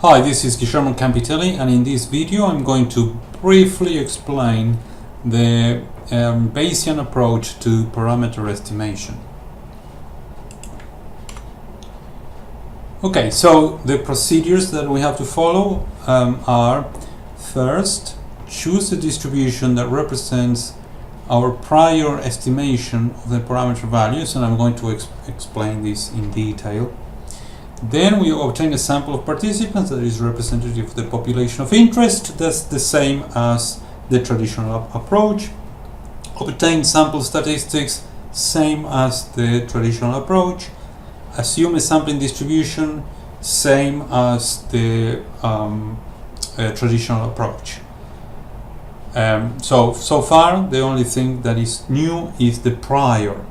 Hi, this is Guillermo Campitelli, and in this video I'm going to briefly explain the Bayesian approach to parameter estimation. Okay, so the procedures that we have to follow are: first, choose a distribution that represents our prior estimation of the parameter values, and I'm going to explain this in detail. Then we obtain a sample of participants that is representative of the population of interest. That's the same as the traditional approach. Obtain sample statistics, same as the traditional approach. Assume a sampling distribution, same as the traditional approach. So far, the only thing that is new is the prior.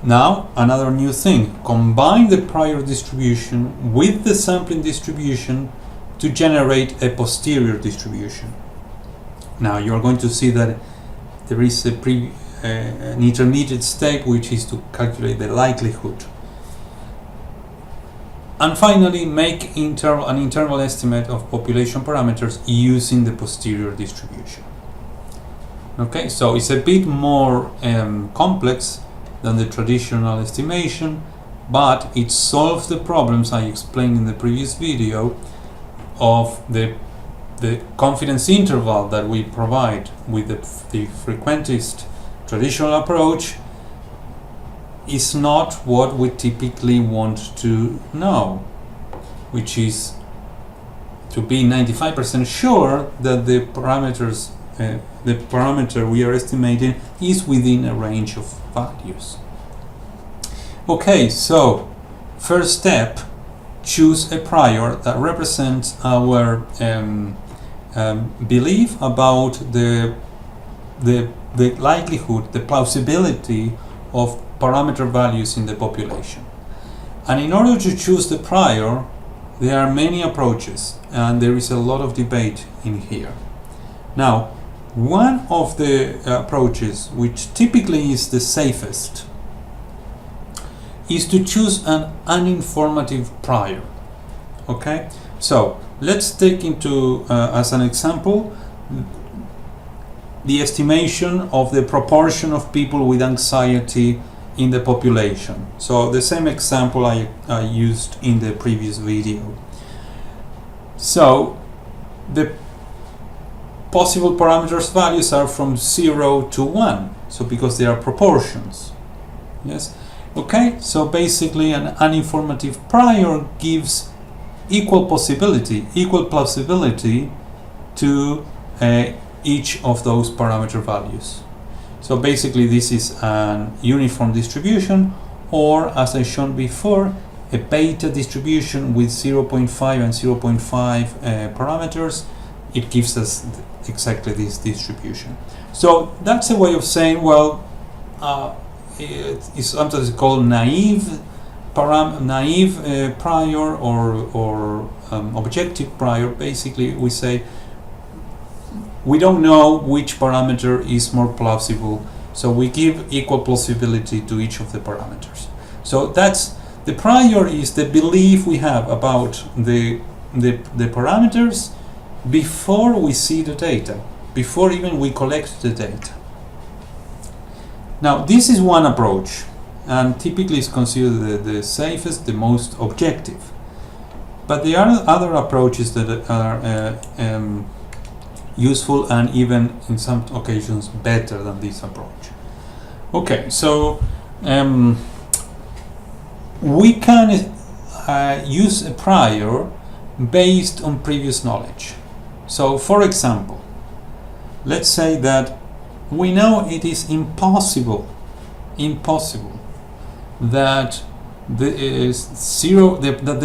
Now, another new thing: combine the prior distribution with the sampling distribution to generate a posterior distribution. Now, you are going to see that there is an intermediate step, which is to calculate the likelihood. And finally, make an internal estimate of population parameters using the posterior distribution. Okay, so it's a bit more complex than the traditional estimation, but it solves the problems I explained in the previous video of the confidence interval that we provide with the frequentist traditional approach is not what we typically want to know, which is to be 95% sure that the parameter we are estimating is within a range of values. Okay, so first step: choose a prior that represents our belief about the likelihood, the plausibility of parameter values in the population. And in order to choose the prior, there are many approaches, and there is a lot of debate in here. Now, one of the approaches, which typically is the safest, is to choose an uninformative prior. Okay, so let's take into as an example the estimation of the proportion of people with anxiety in the population. So the same example I used in the previous video. So the possible parameters values are from 0 to 1, so because they are proportions. Yes. Okay, so basically an uninformative prior gives equal plausibility to each of those parameter values. So basically this is an uniform distribution, or, as I shown before, a beta distribution with 0.5 and 0.5 parameters. It gives us exactly this distribution. So that's a way of saying, well, it's sometimes called naive prior or objective prior. Basically, we say we don't know which parameter is more plausible, so we give equal plausibility to each of the parameters. So that's the prior, is the belief we have about the parameters before we see the data, before even we collect the data. Now, this is one approach, and typically is considered the safest, the most objective. But there are other approaches that are useful, and even in some occasions better than this approach. Okay, so we can use a prior based on previous knowledge. So, for example, let's say that we know it is impossible that the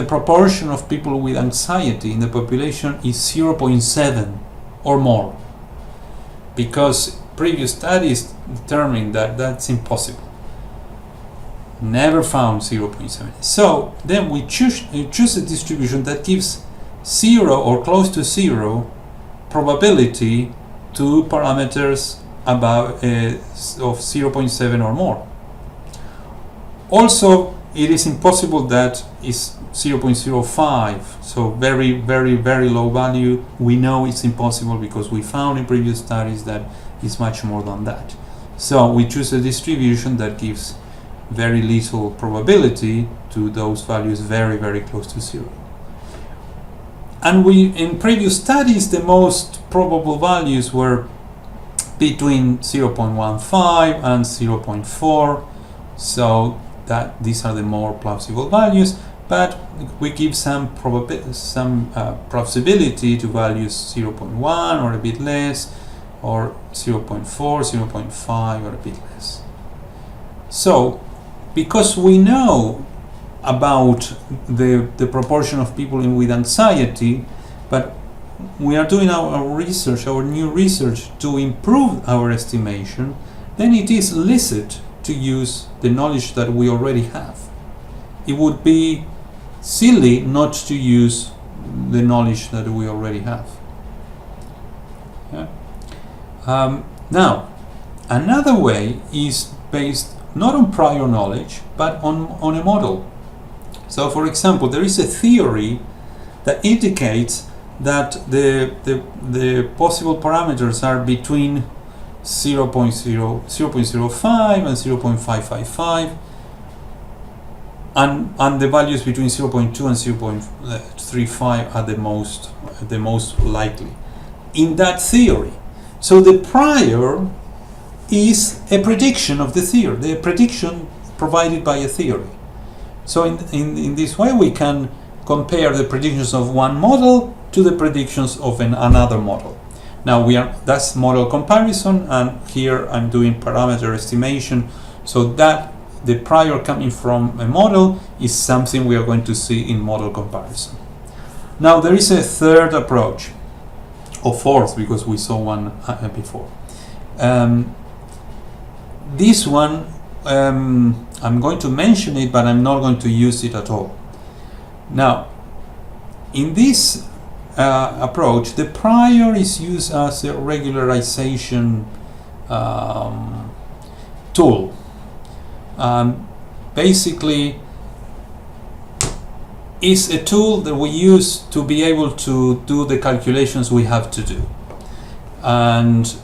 proportion of people with anxiety in the population is 0.7 or more, because previous studies determined that that's impossible. Never found 0.7. So then we choose a distribution that gives 0 or close to 0 probability to parameters above of 0.7 or more. Also, it is impossible that is 0.05, so very, very, very low value. We know it's impossible because we found in previous studies that it's much more than that. So we choose a distribution that gives very little probability to those values very, very close to zero. And in previous studies, the most probable values were between 0.15 and 0.4, so that these are the more plausible values, but we give some possibility to values 0.1 or a bit less, or 0.4, 0.5 or a bit less. So because we know about the proportion of people with anxiety, but we are doing our research, our new research, to improve our estimation, then it is licit to use the knowledge that we already have. It would be silly not to use the knowledge that we already have. Yeah? Now, another way is based not on prior knowledge, but on a model. So, for example, there is a theory that indicates that the possible parameters are between 0.05 and 0.555, and the values between 0.2 and 0.35 are the most likely in that theory. So the prior is a prediction of the theory, the prediction provided by a theory. So in this way we can compare the predictions of one model to the predictions of another model. Now that's model comparison, and here I'm doing parameter estimation, so that the prior coming from a model is something we are going to see in model comparison. Now there is a third approach, or fourth, because we saw one before. This one, I'm going to mention it, but I'm not going to use it at all. Now, in this approach, the prior is used as a regularization tool. Basically, is a tool that we use to be able to do the calculations we have to do, and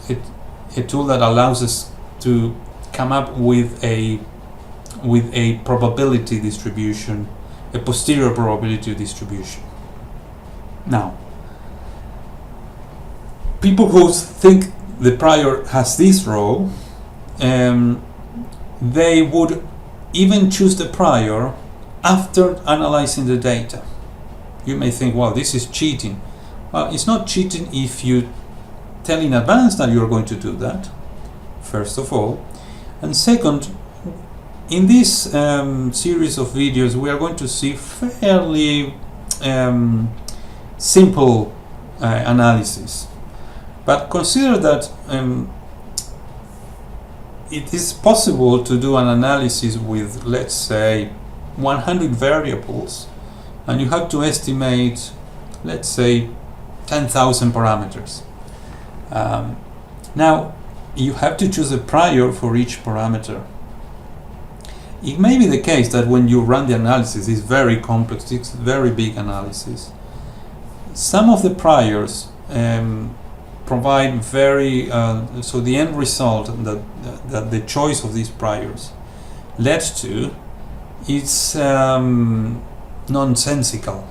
a tool that allows us to come up with a probability distribution, a posterior probability distribution. Now, people who think the prior has this role, they would even choose the prior after analyzing the data. You may think, well, this is cheating. Well, it's not cheating if you tell in advance that you're going to do that, first of all. And second, in this series of videos, we are going to see fairly simple analysis. But consider that it is possible to do an analysis with, let's say, 100 variables, and you have to estimate, let's say, 10,000 parameters. Now, you have to choose a prior for each parameter. It may be the case that when you run the analysis, it's very complex, it's very big analysis. Some of the priors provide very, so the end result that the choice of these priors led to, it's nonsensical.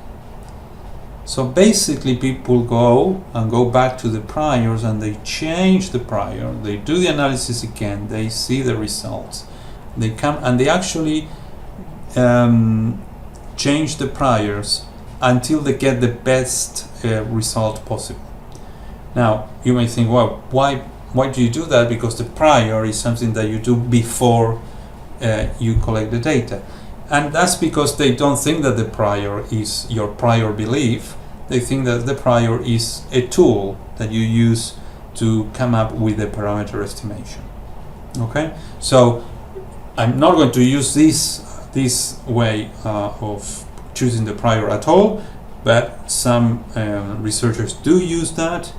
So basically people go back to the priors and they change the prior, they do the analysis again, they see the results, they come and they actually change the priors until they get the best result possible. Now you may think, well, why do you do that? Because the prior is something that you do before you collect the data. And that's because they don't think that the prior is your prior belief. They think that the prior is a tool that you use to come up with a parameter estimation. Okay, so I'm not going to use this way of choosing the prior at all, but some researchers do use that.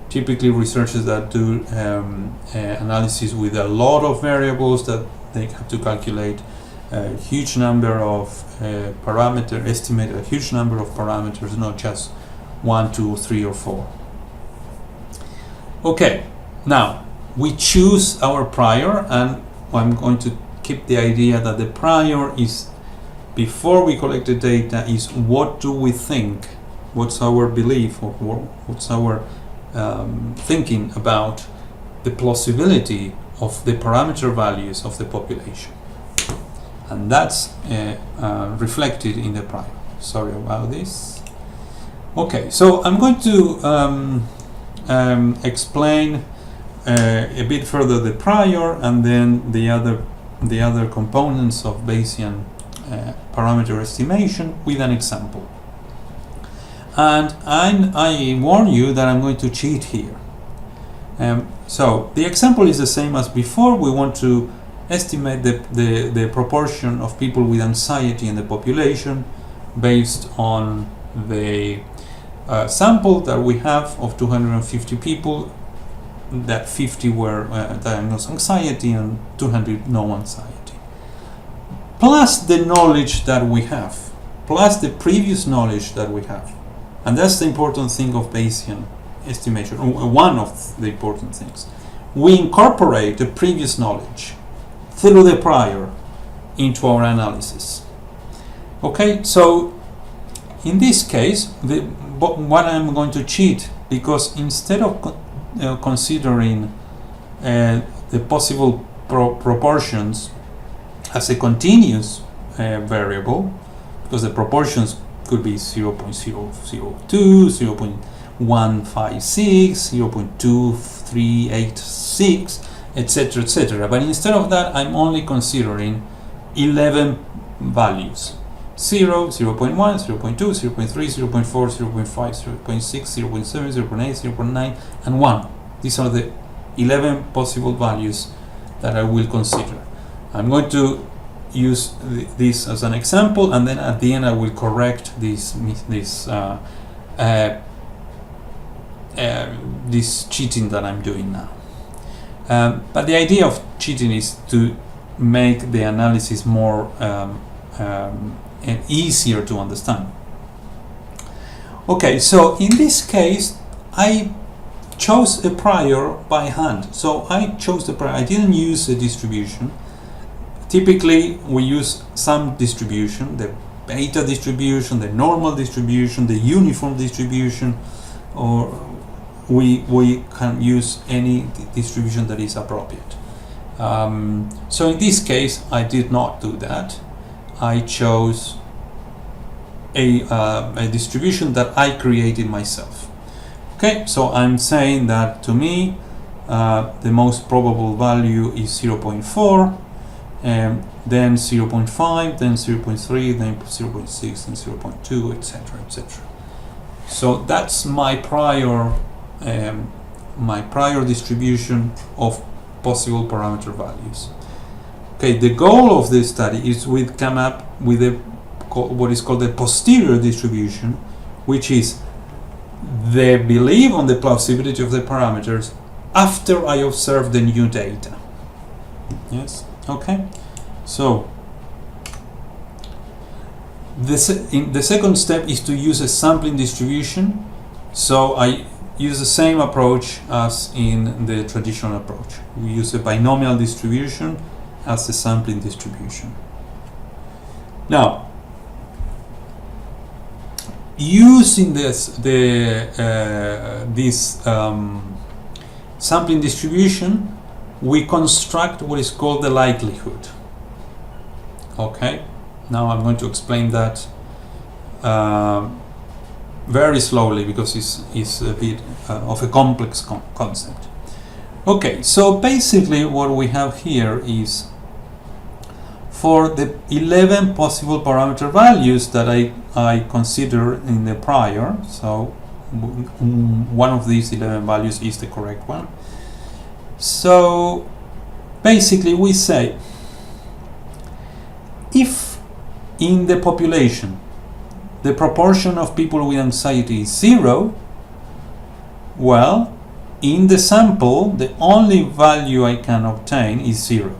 Typically researchers that do analysis with a lot of variables that they have to calculate, a huge number of parameters, estimate a huge number of parameters, not just 1, 2, 3, or 4. Okay, now we choose our prior, and I'm going to keep the idea that the prior is, before we collect the data, is what do we think, what's our belief, or what's our thinking about the plausibility of the parameter values of the population. And that's reflected in the prior. Sorry about this. Okay, so I'm going to explain a bit further the prior, and then the other components of Bayesian parameter estimation with an example. And I warn you that I'm going to cheat here. So the example is the same as before. We want to estimate the proportion of people with anxiety in the population based on the sample that we have of 250 people, that 50 were diagnosed anxiety and 200 no anxiety. Plus the knowledge that we have, plus the previous knowledge that we have. And that's the important thing of Bayesian estimation, one of the important things. We incorporate the previous knowledge through the prior into our analysis. Okay, so in this case, what I'm going to cheat, because instead of considering the possible proportions as a continuous variable, because the proportions could be 0.002, 0.156, 0.2386, etc., etc. But instead of that, I'm only considering 11 values: 0, 0.1, 0.2, 0.3, 0.4, 0.5, 0.6, 0.7, 0.8, 0.9, and 1. These are the 11 possible values that I will consider. I'm going to use this as an example, and then at the end I will correct this cheating that I'm doing now. But the idea of cheating is to make the analysis more and easier to understand. Okay, so in this case, I chose a prior by hand. So I chose the prior. I didn't use a distribution. Typically, we use some distribution, the beta distribution, the normal distribution, the uniform distribution, or we can use any distribution that is appropriate. So in this case, I did not do that. I chose a distribution that I created myself. Okay, so I'm saying that to me, the most probable value is 0.4, then 0.5, then 0.3, then 0.6, and 0.2, etc., etc. So that's my prior distribution of possible parameter values. Okay, the goal of this study is we come up with what is called the posterior distribution, which is the belief on the plausibility of the parameters after I observe the new data. Yes, okay. So the second step is to use a sampling distribution. So I use the same approach as in the traditional approach. We use a binomial distribution as the sampling distribution. Now, using this sampling distribution, we construct what is called the likelihood. Okay, now I'm going to explain that very slowly because it's a bit of a complex concept. Okay, so basically what we have here is, for the 11 possible parameter values that I consider in the prior, so one of these 11 values is the correct one. So basically we say, if in the population the proportion of people with anxiety is 0, well, in the sample the only value I can obtain is 0.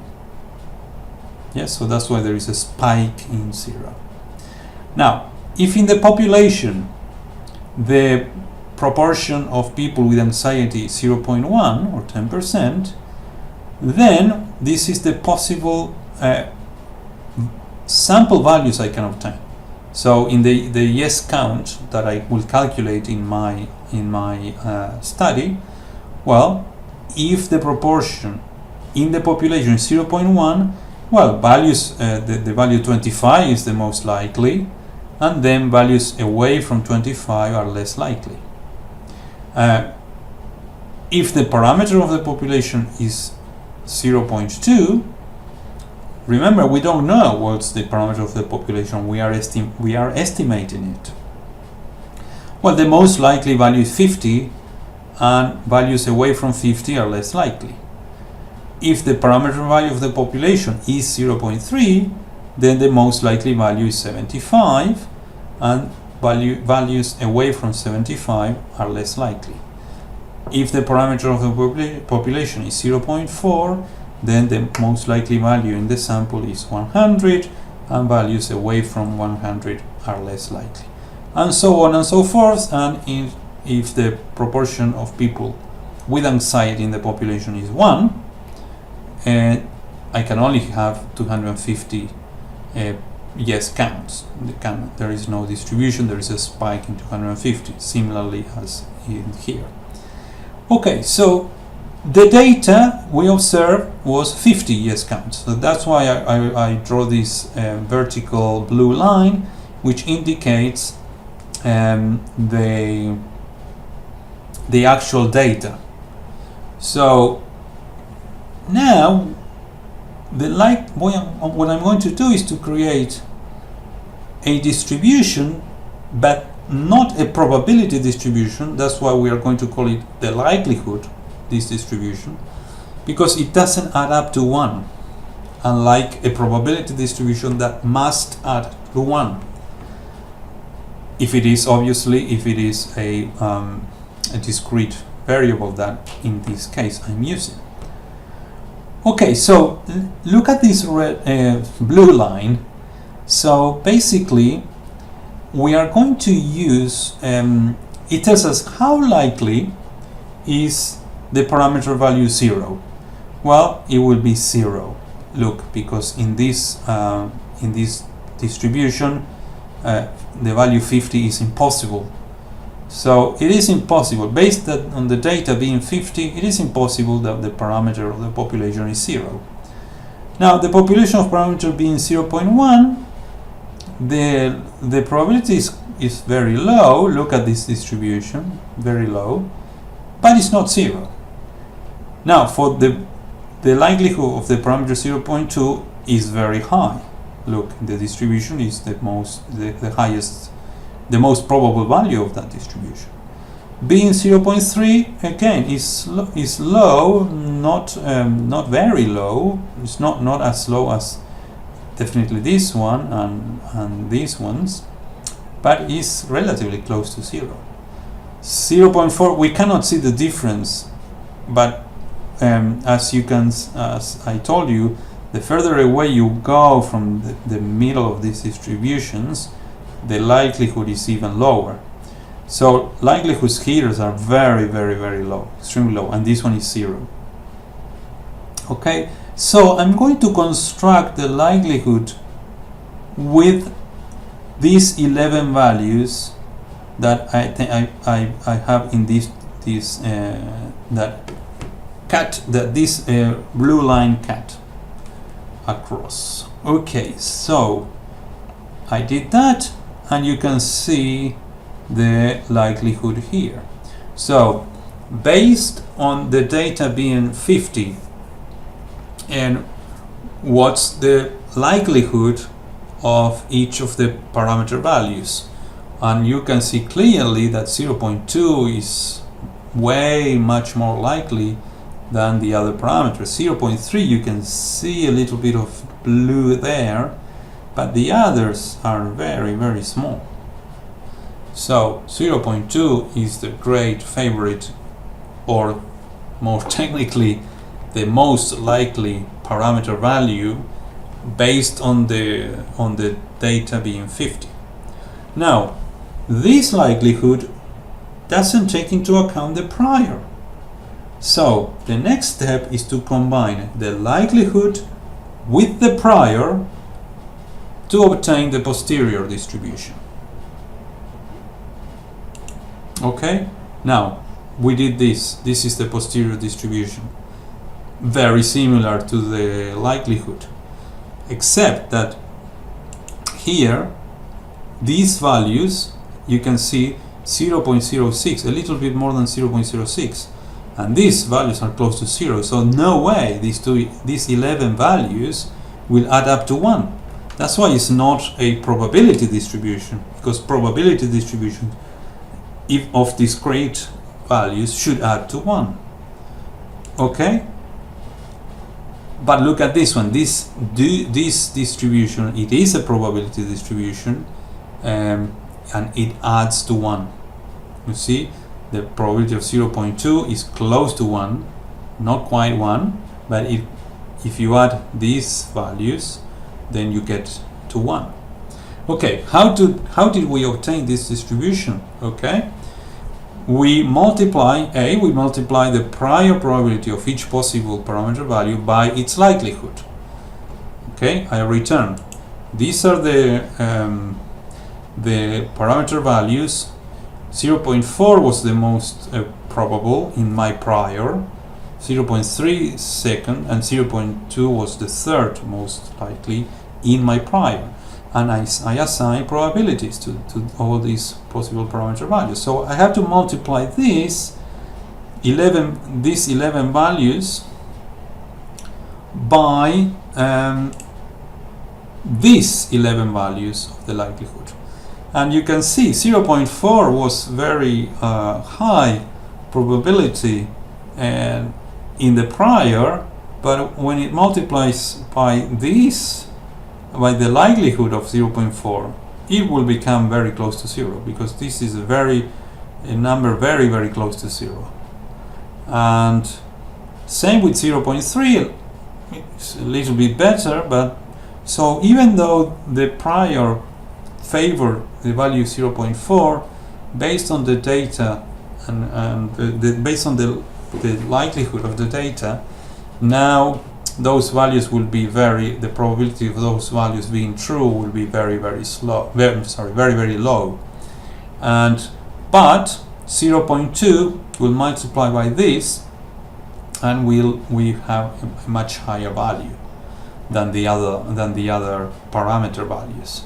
Yes, so that's why there is a spike in 0. Now, if in the population the proportion of people with anxiety is 0.1 or 10%, then this is the possible sample values I can obtain. So in the yes count that I will calculate in my study, well, if the proportion in the population is 0.1, well, values the value 25 is the most likely, and then values away from 25 are less likely. If the parameter of the population is 0.2, remember, we don't know what's the parameter of the population. We are estimating it. Well, the most likely value is 50, and values away from 50 are less likely. If the parameter value of the population is 0.3, then the most likely value is 75, and values away from 75 are less likely. If the parameter of the population is 0.4, then the most likely value in the sample is 100, and values away from 100 are less likely, and so on and so forth. And if the proportion of people with anxiety in the population is 1, I can only have 250 yes counts. There is no distribution, there is a spike in 250, similarly as in here. Okay, so the data we observed was 50 yes counts. So that's why I draw this vertical blue line, which indicates the actual data. So now, what I'm going to do is to create a distribution, but not a probability distribution. That's why we are going to call it the likelihood, this distribution, because it doesn't add up to 1, unlike a probability distribution that must add to 1. If it is a discrete variable that in this case I'm using. Okay, so look at this blue line. So basically we are going to use, it tells us how likely is the parameter value 0. Well, it will be 0. Look, because in this distribution the value 50 is impossible. So it is impossible, based on the data being 50, it is impossible that the parameter of the population is 0. Now, the population of parameter being 0.1, the probability is very low. Look at this distribution, very low, but it's not 0. Now, for the likelihood of the parameter 0.2 is very high. Look, the distribution is the highest, the most probable value of that distribution. Being 0.3 again is low, not very low. It's not as low as definitely this one and these ones, but is relatively close to 0. 0.4, we cannot see the difference, but as I told you, the further away you go from the middle of these distributions, the likelihood is even lower. So likelihoods here are very, very, very low, extremely low, and this one is 0. Okay, so I'm going to construct the likelihood with these 11 values that I have in this blue line cut across. Okay, so I did that, and you can see the likelihood here. So based on the data being 50, and what's the likelihood of each of the parameter values, and you can see clearly that 0.2 is way much more likely than the other parameters. 0.3, you can see a little bit of blue there, but the others are very, very small. So 0.2 is the great favorite, or more technically the most likely parameter value based on the data being 50. Now, this likelihood doesn't take into account the prior. So the next step is to combine the likelihood with the prior to obtain the posterior distribution. Okay, now we did this. This is the posterior distribution. Very similar to the likelihood, except that here these values, you can see 0.06, a little bit more than 0.06, and these values are close to 0, so no way these 11 values will add up to 1. That's why it's not a probability distribution, because probability distribution of discrete values should add to 1. Okay? But look at this one. This distribution, it is a probability distribution, and it adds to 1. You see, the probability of 0.2 is close to 1, not quite 1, but if you add these values, then you get to 1. Okay, how did we obtain this distribution? Okay, we multiply the prior probability of each possible parameter value by its likelihood. Okay, I return. These are the parameter values. 0.4 was the most probable in my prior, 0.3 second, and 0.2 was the third most likely in my prior. And I assign probabilities to all these possible parameter values. So I have to multiply these 11 values by these 11 values of the likelihood. And you can see 0.4 was very high probability and in the prior, but when it multiplies by the likelihood of 0.4, it will become very close to 0, because this is a number very, very close to 0. And same with 0.3, it's a little bit better, but so even though the prior favor the value 0.4, based on the data and based on the likelihood of the data, now those values will be the probability of those values being true will be very, very low. But 0.2 will multiply by this, and we have a much higher value than the other parameter values.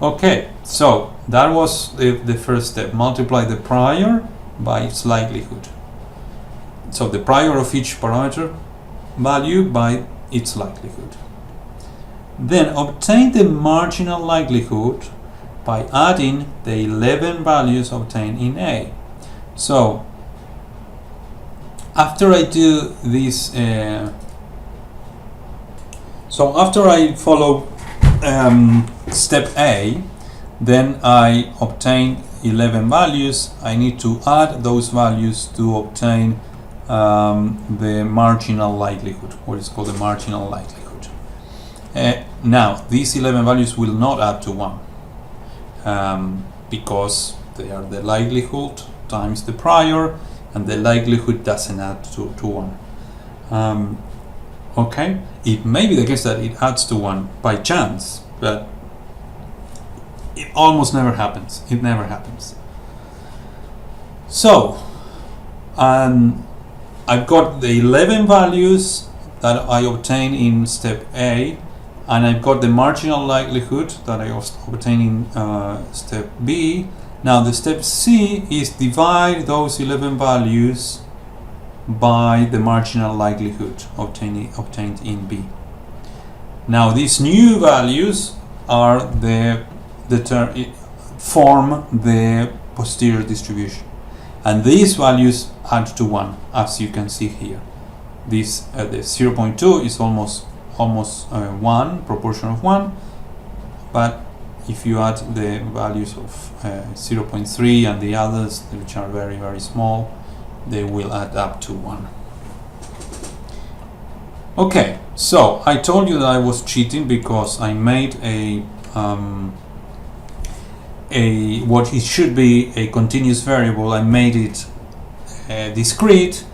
Okay, so that was the first step. Multiply the prior by its likelihood. So the prior of each parameter value by its likelihood. Then obtain the marginal likelihood by adding the 11 values obtained in A. So after I do this, so after I follow step A, then I obtain 11 values. I need to add those values to obtain the marginal likelihood, what is called the marginal likelihood. Now, these 11 values will not add to 1 because they are the likelihood times the prior, and the likelihood doesn't add to 1. Okay, it may be the case that it adds to 1 by chance, but it almost never happens. It never happens. So, I've got the 11 values that I obtain in step A, and I've got the marginal likelihood that I obtain in step B. Now the step C is divide those 11 values by the marginal likelihood obtained in B. Now these new values are form the posterior distribution, and these values add to 1, as you can see here. This the 0.2 is almost 1, proportion of 1, but if you add the values of 0.3 and the others, which are very, very small, they will add up to 1. Okay, so I told you that I was cheating because I made a what it should be a continuous variable. I made it discrete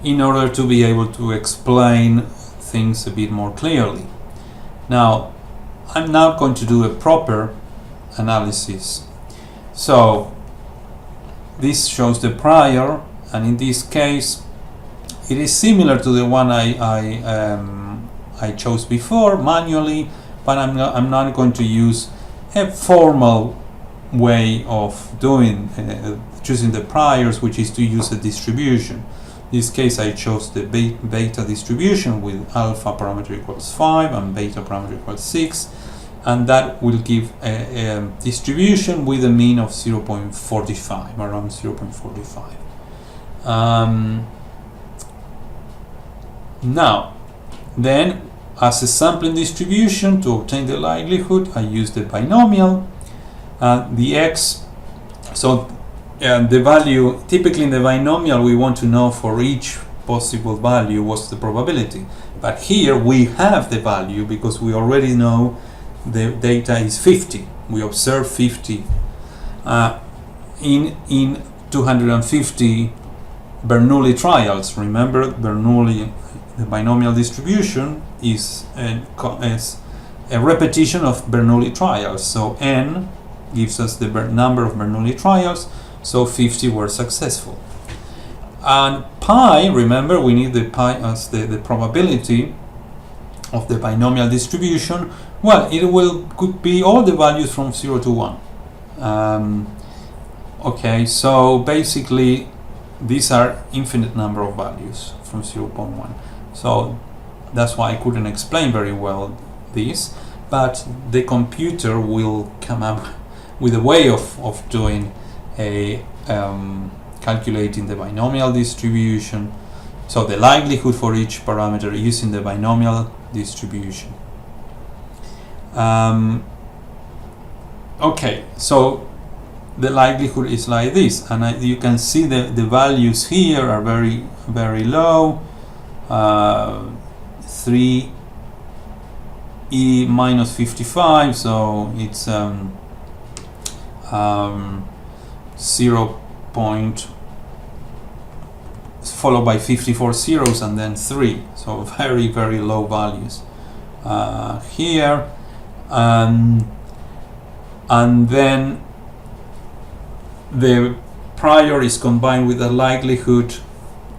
in order to be able to explain things a bit more clearly. Now, I'm now going to do a proper analysis. So this shows the prior, and in this case it is similar to the one I chose before manually, but I'm not going to use a formal way of doing choosing the priors, which is to use a distribution. In this case I chose the beta distribution with alpha parameter equals 5 and beta parameter equals 6, and that will give a distribution with a mean of 0.45, around 0.45. Now, then, as a sampling distribution to obtain the likelihood, I use the binomial, the x. So the value, typically in the binomial, we want to know for each possible value what's the probability. But here we have the value because we already know the data is 50. We observe 50 in 250 Bernoulli trials. Remember, Bernoulli, the binomial distribution is a repetition of Bernoulli trials. So n gives us the number of Bernoulli trials, so 50 were successful. And pi, remember, we need the pi as the probability of the binomial distribution. Well, it could be all the values from 0 to 1. Okay, so basically these are infinite number of values from 0.1. So that's why I couldn't explain very well this, but the computer will come up with a way of doing a calculating the binomial distribution, so the likelihood for each parameter using the binomial distribution. Okay, so the likelihood is like this, and you can see the values here are very, very low. 3e minus 55, so it's 0. Followed by 54 zeros and then 3, so very, very low values here, and then the prior is combined with the likelihood,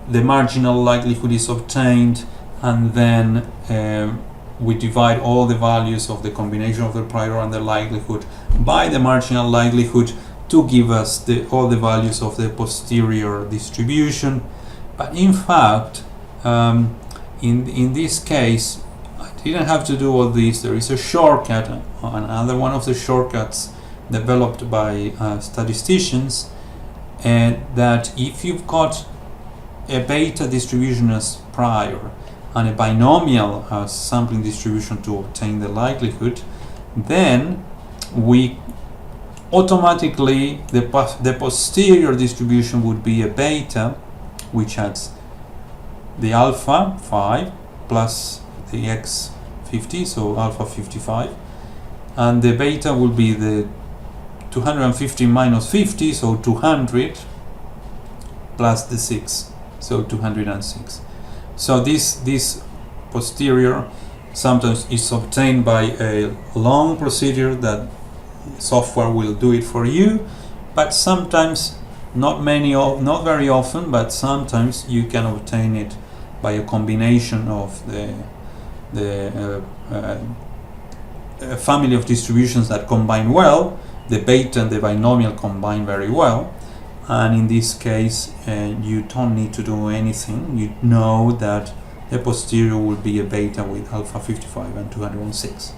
the marginal likelihood is obtained, and then we divide all the values of the combination of the prior and the likelihood by the marginal likelihood to give us all the values of the posterior distribution. But in fact, in this case, I didn't have to do all this. There is a shortcut, another one of the shortcuts developed by statisticians, and that if you've got a beta distribution as prior and a binomial as sampling distribution to obtain the likelihood, then we automatically, the posterior distribution would be a beta, which has the alpha 5 plus the x 50, so alpha 55, and the beta will be the 250 minus 50, so 200, plus the 6, so 206. So this posterior sometimes is obtained by a long procedure that software will do it for you, but sometimes not very often, but sometimes you can obtain it by a combination of the family of distributions that combine well. The beta and the binomial combine very well, and in this case you don't need to do anything. You know that the posterior will be a beta with alpha 55 and 206.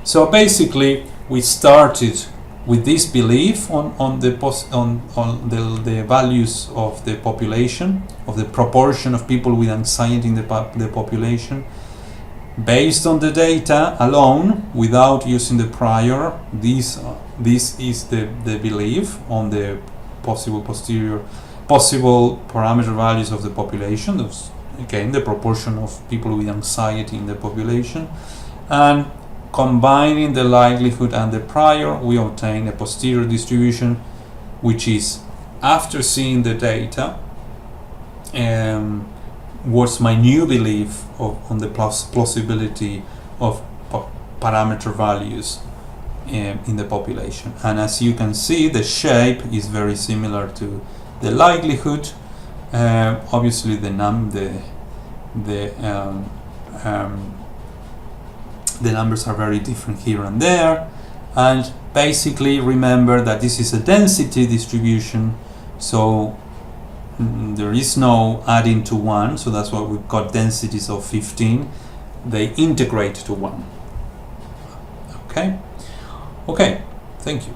So basically we started with this belief on the values of the population, of the proportion of people with anxiety in the population, based on the data alone, without using the prior. This is the belief on the possible parameter values of the population, those again the proportion of people with anxiety in the population, and combining the likelihood and the prior, we obtain a posterior distribution, which is, after seeing the data, what's my new belief on the plausibility of parameter values in the population. And as you can see, the shape is very similar to the likelihood. Obviously the numbers are very different here and there, and basically remember that this is a density distribution, so there is no adding to 1, so that's why we've got densities of 15. They integrate to 1. Okay, thank you.